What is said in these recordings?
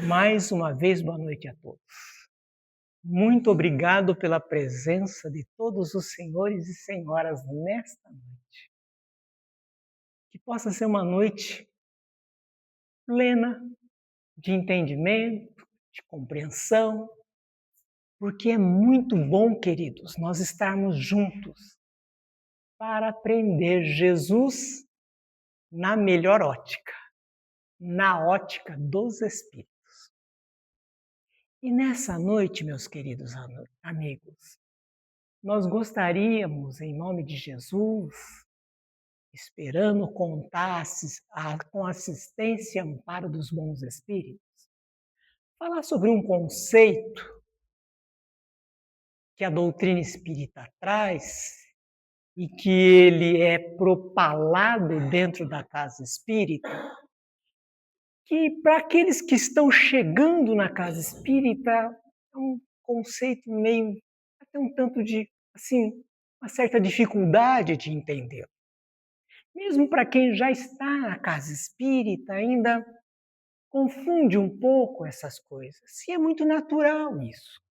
Mais uma vez, boa noite a todos. Muito obrigado pela presença de todos os senhores e senhoras nesta noite. Que possa ser uma noite plena de entendimento, de compreensão, porque é muito bom, queridos, nós estarmos juntos para aprender Jesus na melhor ótica, na ótica dos Espíritos. E nessa noite, meus queridos amigos, nós gostaríamos, em nome de Jesus, esperando contar com assistência e amparo dos bons espíritos, falar sobre um conceito que a doutrina espírita traz e que ele é propalado dentro da casa espírita, que para aqueles que estão chegando na casa espírita é um conceito meio, até um tanto de, assim, uma certa dificuldade de entender. Mesmo para quem já está na casa espírita, ainda confunde um pouco essas coisas. E é muito natural isso.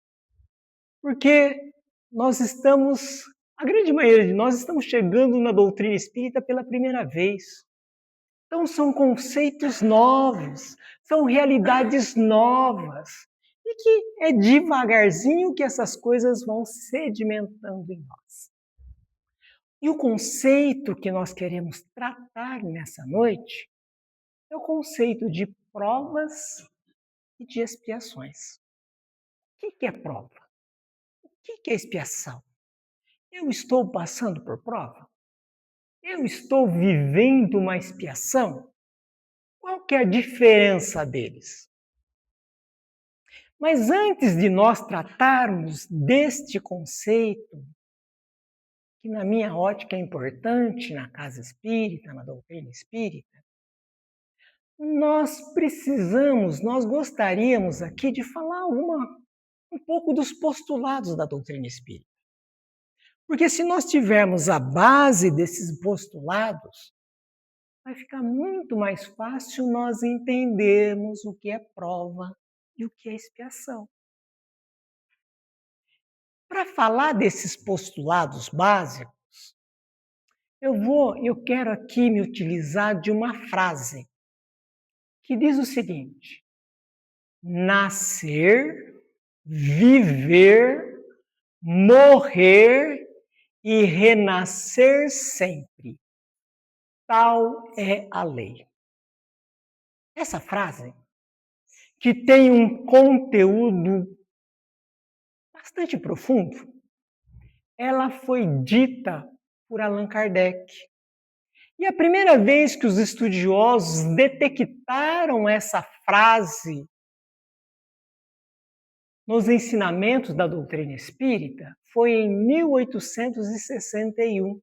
Porque a grande maioria de nós estamos chegando na doutrina espírita pela primeira vez. Então são conceitos novos, são realidades novas. E que é devagarzinho que essas coisas vão sedimentando em nós. E o conceito que nós queremos tratar nessa noite é o conceito de provas e de expiações. O que é prova? O que é expiação? Eu estou passando por prova? Eu estou vivendo uma expiação? Qual que é a diferença deles? Mas antes de nós tratarmos deste conceito, que na minha ótica é importante na casa espírita, na doutrina espírita, nós gostaríamos aqui de falar um pouco dos postulados da doutrina espírita. Porque se nós tivermos a base desses postulados, vai ficar muito mais fácil nós entendermos o que é prova e o que é expiação. Para falar desses postulados básicos, eu quero aqui me utilizar de uma frase que diz o seguinte: nascer, viver, morrer e renascer sempre. Tal é a lei. Essa frase, que tem um conteúdo bastante profundo, ela foi dita por Allan Kardec. E a primeira vez que os estudiosos detectaram essa frase nos ensinamentos da doutrina espírita foi em 1861.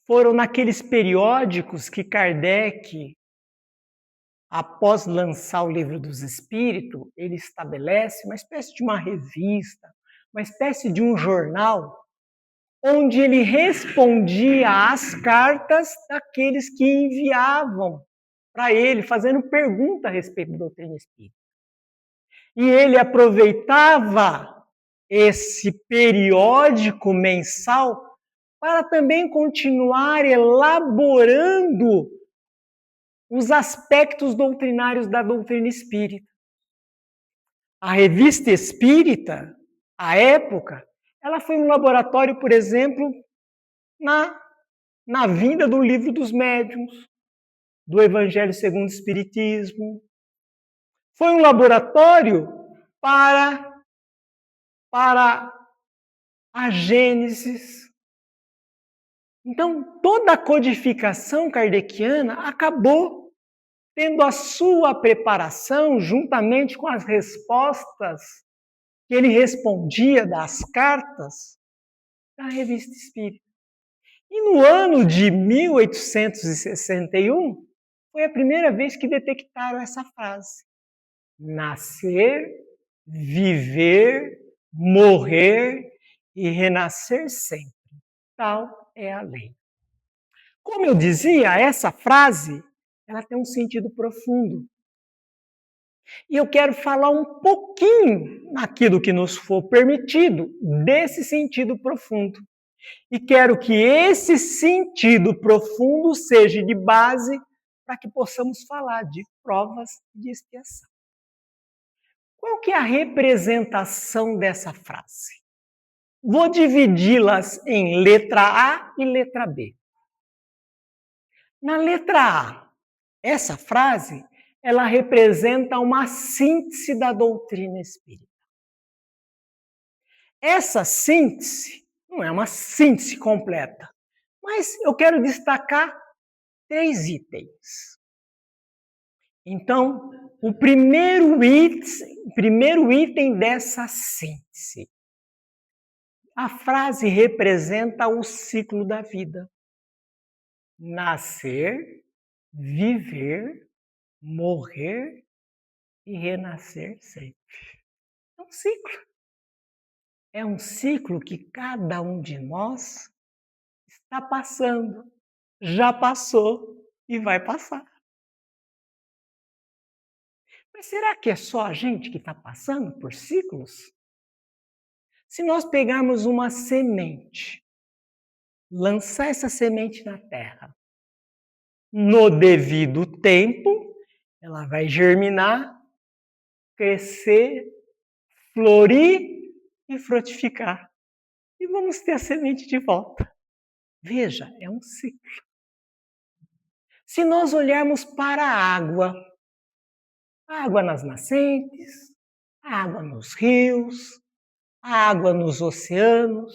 Foram naqueles periódicos que Kardec, após lançar o Livro dos Espíritos, ele estabelece uma espécie de uma revista, uma espécie de um jornal, onde ele respondia às cartas daqueles que enviavam para ele, fazendo pergunta a respeito da doutrina espírita. E ele aproveitava esse periódico mensal para também continuar elaborando os aspectos doutrinários da doutrina espírita. A Revista Espírita, à época, ela foi um laboratório, por exemplo, na vinda do Livro dos Médiuns, do Evangelho segundo o Espiritismo. Foi um laboratório para a Gênesis. Então, toda a codificação kardeciana acabou tendo a sua preparação juntamente com as respostas que ele respondia das cartas da Revista Espírita. E no ano de 1861, foi a primeira vez que detectaram essa frase: nascer, viver, morrer e renascer sempre. Tal é a lei. Como eu dizia, essa frase ela tem um sentido profundo. E eu quero falar um pouquinho, naquilo que nos for permitido, desse sentido profundo. E quero que esse sentido profundo seja de base para que possamos falar de provas de expiação. Qual que é a representação dessa frase? Vou dividi-las em letra A e letra B. Na letra A, essa frase, ela representa uma síntese da doutrina espírita. Essa síntese não é uma síntese completa, mas eu quero destacar 3 itens. Então, o primeiro item dessa síntese. A frase representa o ciclo da vida. Nascer, viver, morrer e renascer sempre. É um ciclo. É um ciclo que cada um de nós está passando, já passou e vai passar. Mas será que é só a gente que está passando por ciclos? Se nós pegarmos uma semente, lançar essa semente na terra, no devido tempo, ela vai germinar, crescer, florir e frutificar. E vamos ter a semente de volta. Veja, é um ciclo. Se nós olharmos para a água nas nascentes, a água nos rios, a água nos oceanos,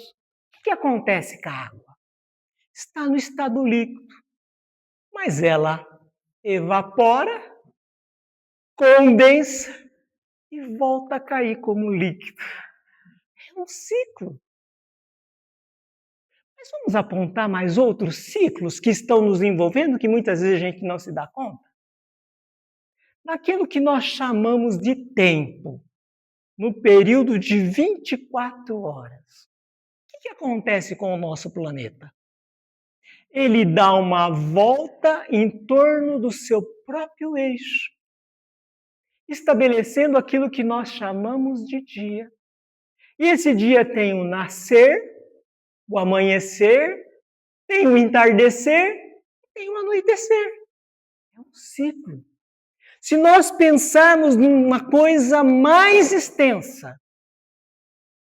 o que acontece com a água? Está no estado líquido, mas ela evapora, condensa e volta a cair como líquido. É um ciclo. Mas vamos apontar mais outros ciclos que estão nos envolvendo, que muitas vezes a gente não se dá conta? Naquilo que nós chamamos de tempo, no período de 24 horas. O que acontece com o nosso planeta? Ele dá uma volta em torno do seu próprio eixo, estabelecendo aquilo que nós chamamos de dia. E esse dia tem o nascer, o amanhecer, tem o entardecer, tem o anoitecer. É um ciclo. Se nós pensarmos numa coisa mais extensa,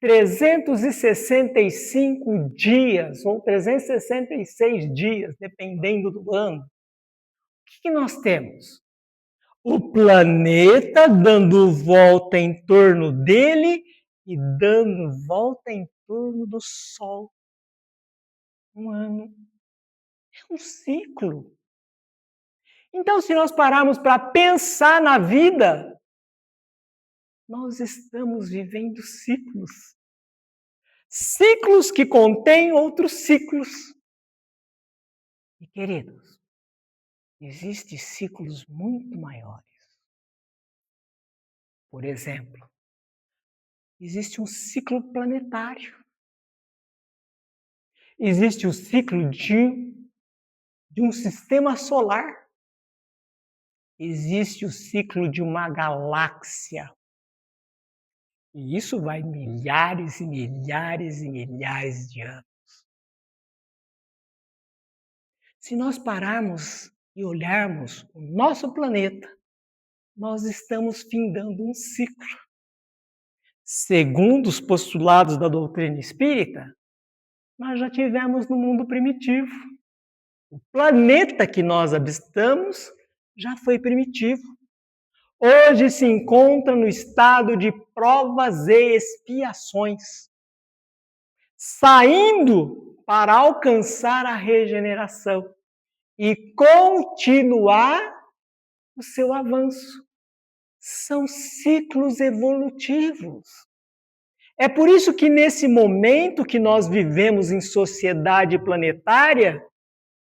365 dias ou 366 dias, dependendo do ano, o que nós temos? O planeta dando volta em torno dele e dando volta em torno do Sol. Um ano. É um ciclo. Então, se nós pararmos para pensar na vida, nós estamos vivendo ciclos. Ciclos que contêm outros ciclos. E, queridos, existem ciclos muito maiores. Por exemplo, existe um ciclo planetário. Existe o ciclo de um sistema solar. Existe o ciclo de uma galáxia. E isso vai milhares e milhares e milhares de anos. Se nós pararmos e olharmos o nosso planeta, nós estamos findando um ciclo. Segundo os postulados da doutrina espírita, nós já tivemos no mundo primitivo. O planeta que nós habitamos já foi primitivo. Hoje se encontra no estado de provas e expiações, saindo para alcançar a regeneração e continuar o seu avanço. São ciclos evolutivos. É por isso que nesse momento que nós vivemos em sociedade planetária,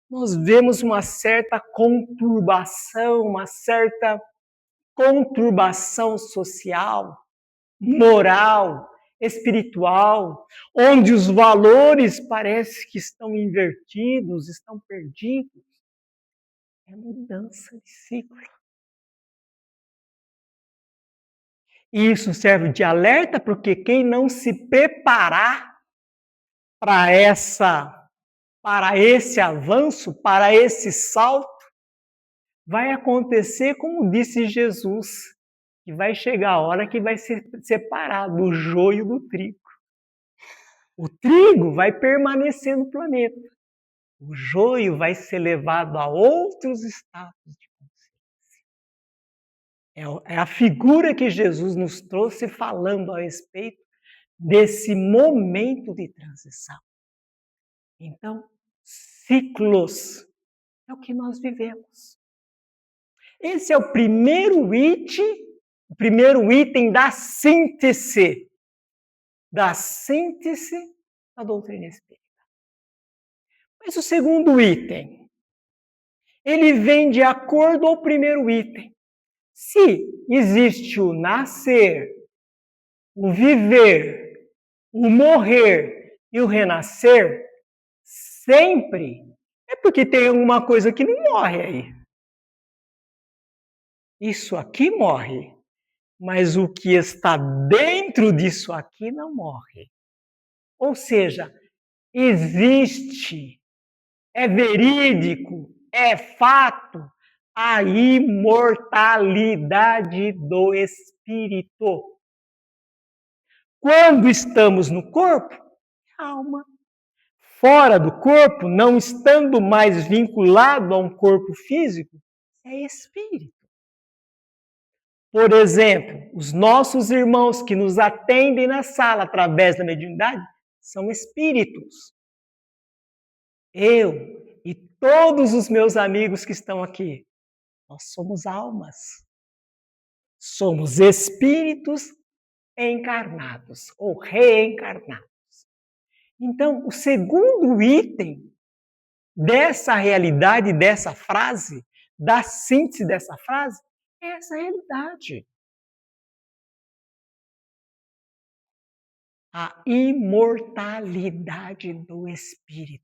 nós vemos uma certa conturbação social, moral, espiritual, onde os valores parece que estão invertidos, estão perdidos. É mudança de ciclo. Isso serve de alerta porque quem não se preparar para esse avanço, para esse salto, vai acontecer como disse Jesus, que vai chegar a hora que vai ser separado o joio do trigo. O trigo vai permanecer no planeta. O joio vai ser levado a outros estados de consciência. É a figura que Jesus nos trouxe falando a respeito desse momento de transição. Então, ciclos é o que nós vivemos. Esse é o primeiro item da síntese da doutrina espírita. Mas o segundo item, ele vem de acordo ao primeiro item. Se existe o nascer, o viver, o morrer e o renascer, sempre é porque tem alguma coisa que não morre aí. Isso aqui morre, mas o que está dentro disso aqui não morre. Ou seja, existe, é verídico, é fato, a imortalidade do espírito. Quando estamos no corpo, alma. Fora do corpo, não estando mais vinculado a um corpo físico, é espírito. Por exemplo, os nossos irmãos que nos atendem na sala através da mediunidade são espíritos. Eu e todos os meus amigos que estão aqui, nós somos almas. Somos espíritos encarnados ou reencarnados. Então, o segundo item dessa realidade, dessa frase, da síntese dessa frase, é essa realidade. A imortalidade do espírito.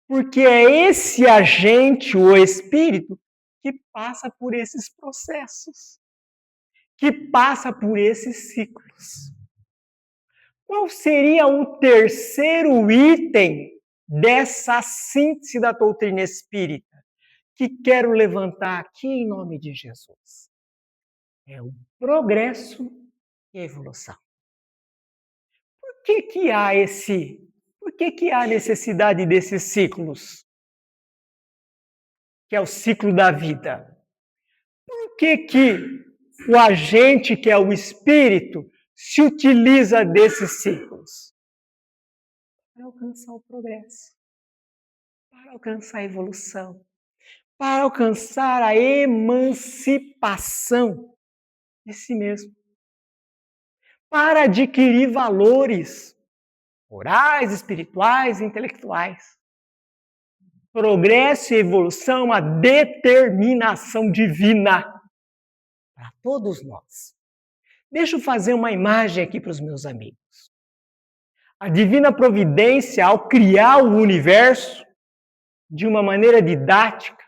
Porque é esse agente, o espírito, que passa por esses processos, que passa por esses ciclos. Qual seria o terceiro item dessa síntese da doutrina espírita que quero levantar aqui em nome de Jesus? É o progresso e a evolução. Por que há necessidade desses ciclos? Que é o ciclo da vida. Por que o agente, que é o espírito, se utiliza desses ciclos? Para alcançar o progresso, para alcançar a evolução, para alcançar a emancipação de si mesmo, para adquirir valores morais, espirituais e intelectuais. Progresso e evolução é uma determinação divina para todos nós. Deixa eu fazer uma imagem aqui para os meus amigos. A divina providência, ao criar o universo de uma maneira didática,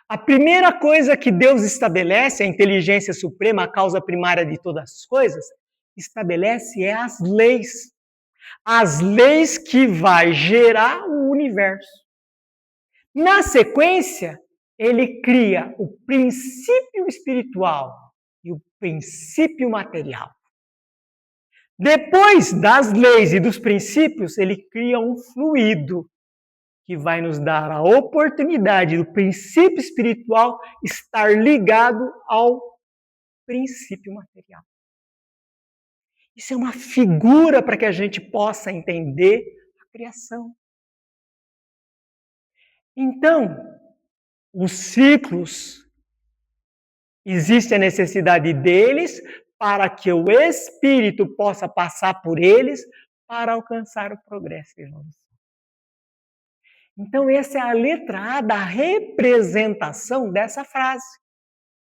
a primeira coisa que Deus estabelece, a inteligência suprema, a causa primária de todas as coisas, estabelece as leis. As leis que vai gerar o universo. Na sequência, ele cria o princípio espiritual e o princípio material. Depois das leis e dos princípios, ele cria um fluido que vai nos dar a oportunidade do princípio espiritual estar ligado ao princípio material. Isso é uma figura para que a gente possa entender a criação. Então, os ciclos, existe a necessidade deles para que o espírito possa passar por eles para alcançar o progresso e a evolução. Então, essa é a letra A da representação dessa frase.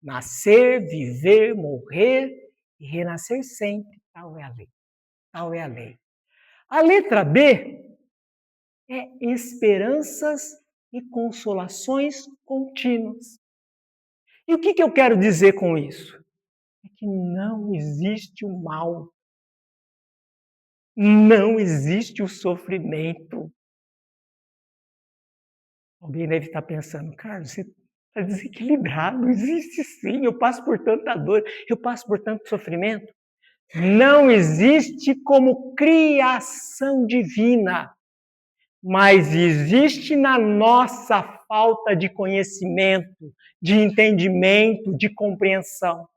Nascer, viver, morrer e renascer sempre, tal é a lei. Tal é a lei. A letra B é esperanças e consolações contínuas. E o que eu quero dizer com isso? É que não existe o mal. Não existe o sofrimento. Alguém deve estar pensando, Carlos, você está desequilibrado. Existe sim, eu passo por tanta dor, eu passo por tanto sofrimento. Não existe como criação divina, mas existe na nossa falta de conhecimento, de entendimento, de compreensão.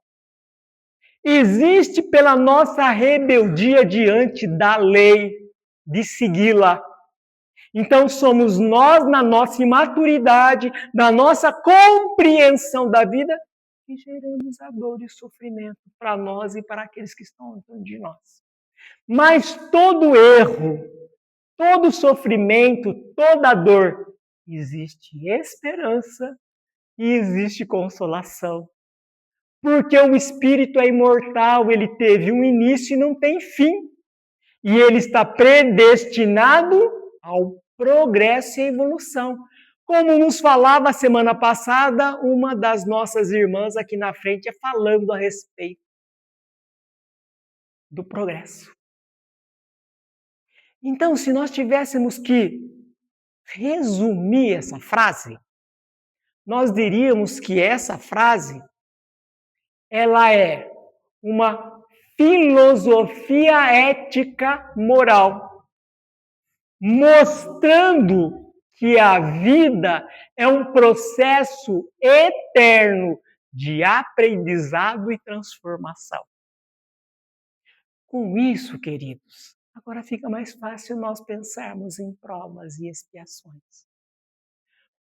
Existe pela nossa rebeldia diante da lei, de segui-la. Então somos nós, na nossa imaturidade, na nossa compreensão da vida, que geramos a dor e o sofrimento para nós e para aqueles que estão dentro de nós. Mas todo erro, todo sofrimento, toda dor, existe esperança e existe consolação. Porque o espírito é imortal, ele teve um início e não tem fim. E ele está predestinado ao progresso e evolução. Como nos falava a semana passada, uma das nossas irmãs aqui na frente falando a respeito do progresso. Então, se nós tivéssemos que resumir essa frase, nós diríamos que essa frase ela é uma filosofia ética moral, mostrando que a vida é um processo eterno de aprendizado e transformação. Com isso, queridos, agora fica mais fácil nós pensarmos em provas e expiações.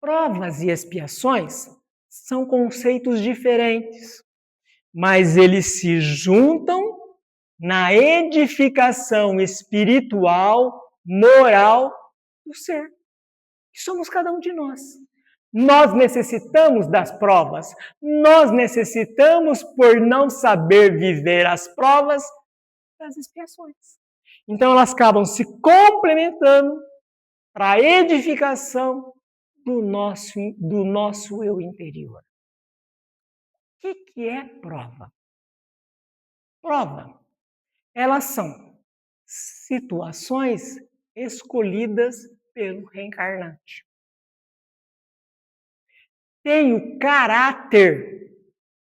Provas e expiações são conceitos diferentes, mas eles se juntam na edificação espiritual, moral do ser, que somos cada um de nós. Nós necessitamos das provas, nós necessitamos, por não saber viver as provas, das expiações. Então elas acabam se complementando para a edificação do nosso eu interior. O que é prova? Prova, elas são situações escolhidas pelo reencarnante. Tem o caráter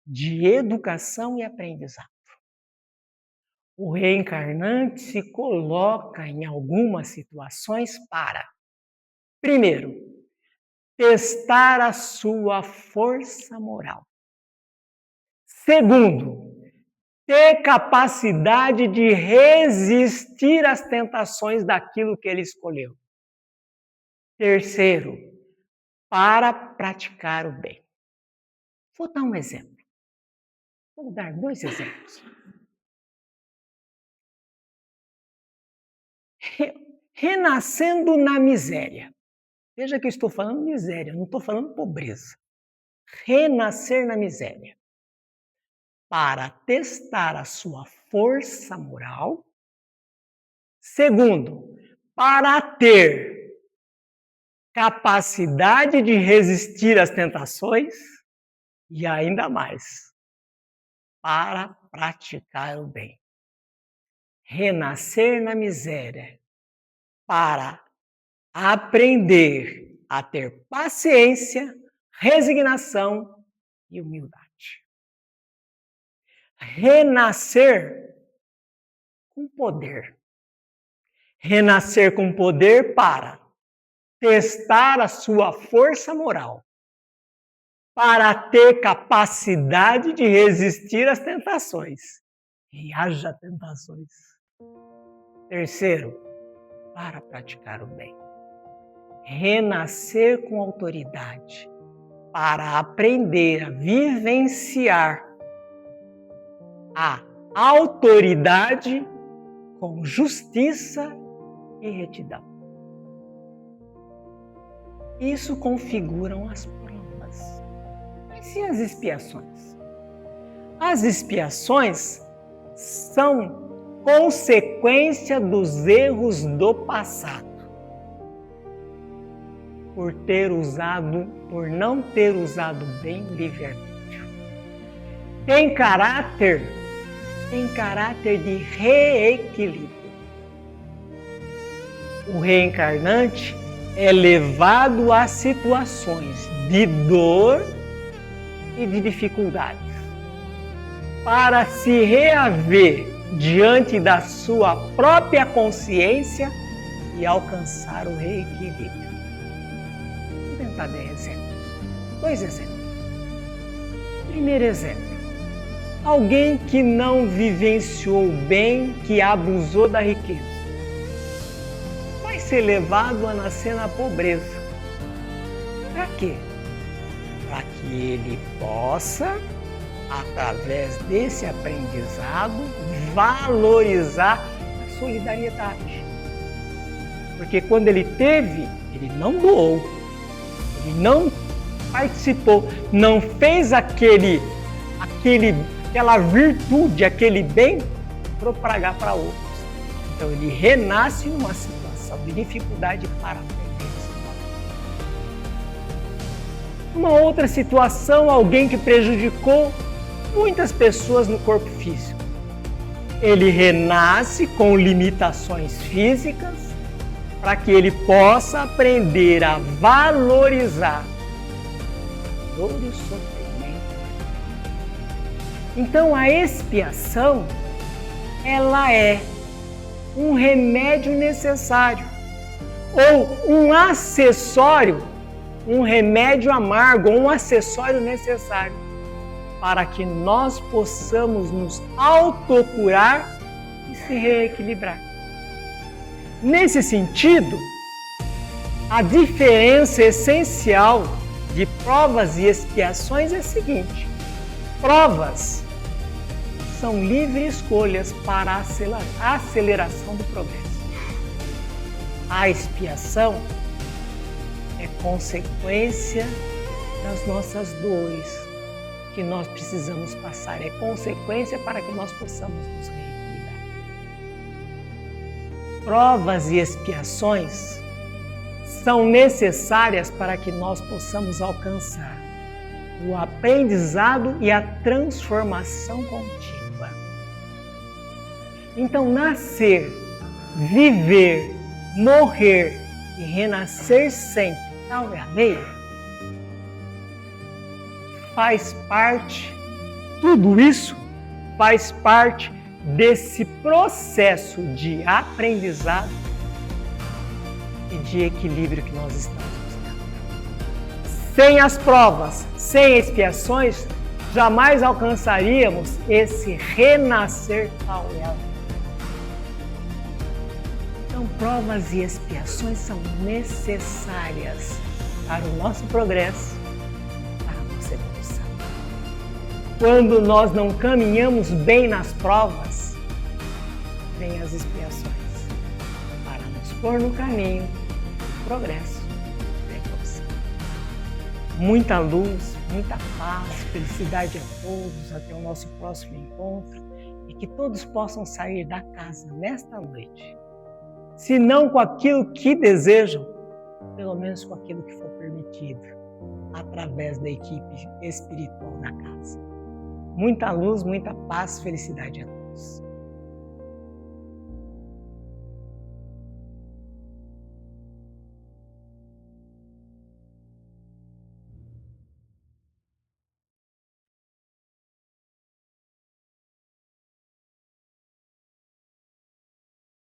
de educação e aprendizado. O reencarnante se coloca em algumas situações para, primeiro, testar a sua força moral. Segundo, ter capacidade de resistir às tentações daquilo que ele escolheu. Terceiro, para praticar o bem. Vou dar um exemplo. Vou dar 2 exemplos. Renascendo na miséria. Veja que eu estou falando miséria, não estou falando pobreza. Renascer na miséria. Para testar a sua força moral. Segundo, para ter capacidade de resistir às tentações. E ainda mais, para praticar o bem. Renascer na miséria. Para aprender a ter paciência, resignação e humildade. Renascer com poder. Renascer com poder para testar a sua força moral, para ter capacidade de resistir às tentações. E haja tentações. Terceiro, para praticar o bem. Renascer com autoridade, para aprender a vivenciar a autoridade com justiça e retidão. Isso configuram as provas. Mas e as expiações? As expiações são consequência dos erros do passado. Por não ter usado bem o livre-arbítrio. tem caráter de reequilíbrio. O reencarnante é levado a situações de dor e de dificuldades para se reaver diante da sua própria consciência e alcançar o reequilíbrio. Vou tentar dar exemplos. 2 exemplos. Primeiro exemplo. Alguém que não vivenciou bem, que abusou da riqueza, vai ser levado a nascer na pobreza. Para quê? Para que ele possa, através desse aprendizado, valorizar a solidariedade. Porque quando ele teve, ele não doou, ele não participou, não fez aquela virtude, aquele bem, propagar para outros. Então ele renasce numa situação de dificuldade para aprender. Uma outra situação, alguém que prejudicou muitas pessoas no corpo físico. Ele renasce com limitações físicas para que ele possa aprender a valorizar a dor e o sofrimento. Então a expiação, ela é um remédio necessário ou um acessório, um remédio amargo, um acessório necessário para que nós possamos nos autocurar e se reequilibrar. Nesse sentido, a diferença essencial de provas e expiações é a seguinte: provas são livres escolhas para a aceleração do progresso. A expiação é consequência das nossas dores que nós precisamos passar, é consequência para que nós possamos nos reequilibrar. Provas e expiações são necessárias para que nós possamos alcançar o aprendizado e a transformação contínua. Então, nascer, viver, morrer e renascer sempre, tal é a lei, faz parte, tudo isso faz parte desse processo de aprendizado e de equilíbrio que nós estamos buscando. Sem as provas, sem expiações, jamais alcançaríamos esse renascer tal é a lei. Então, provas e expiações são necessárias para o nosso progresso, para a nossa evolução. Quando nós não caminhamos bem nas provas, vêm as expiações para nos pôr no caminho do progresso da evolução. Muita luz, muita paz, felicidade a todos, até o nosso próximo encontro e que todos possam sair da casa nesta noite, se não com aquilo que desejam, pelo menos com aquilo que for permitido, através da equipe espiritual da casa. Muita luz, muita paz, felicidade a todos.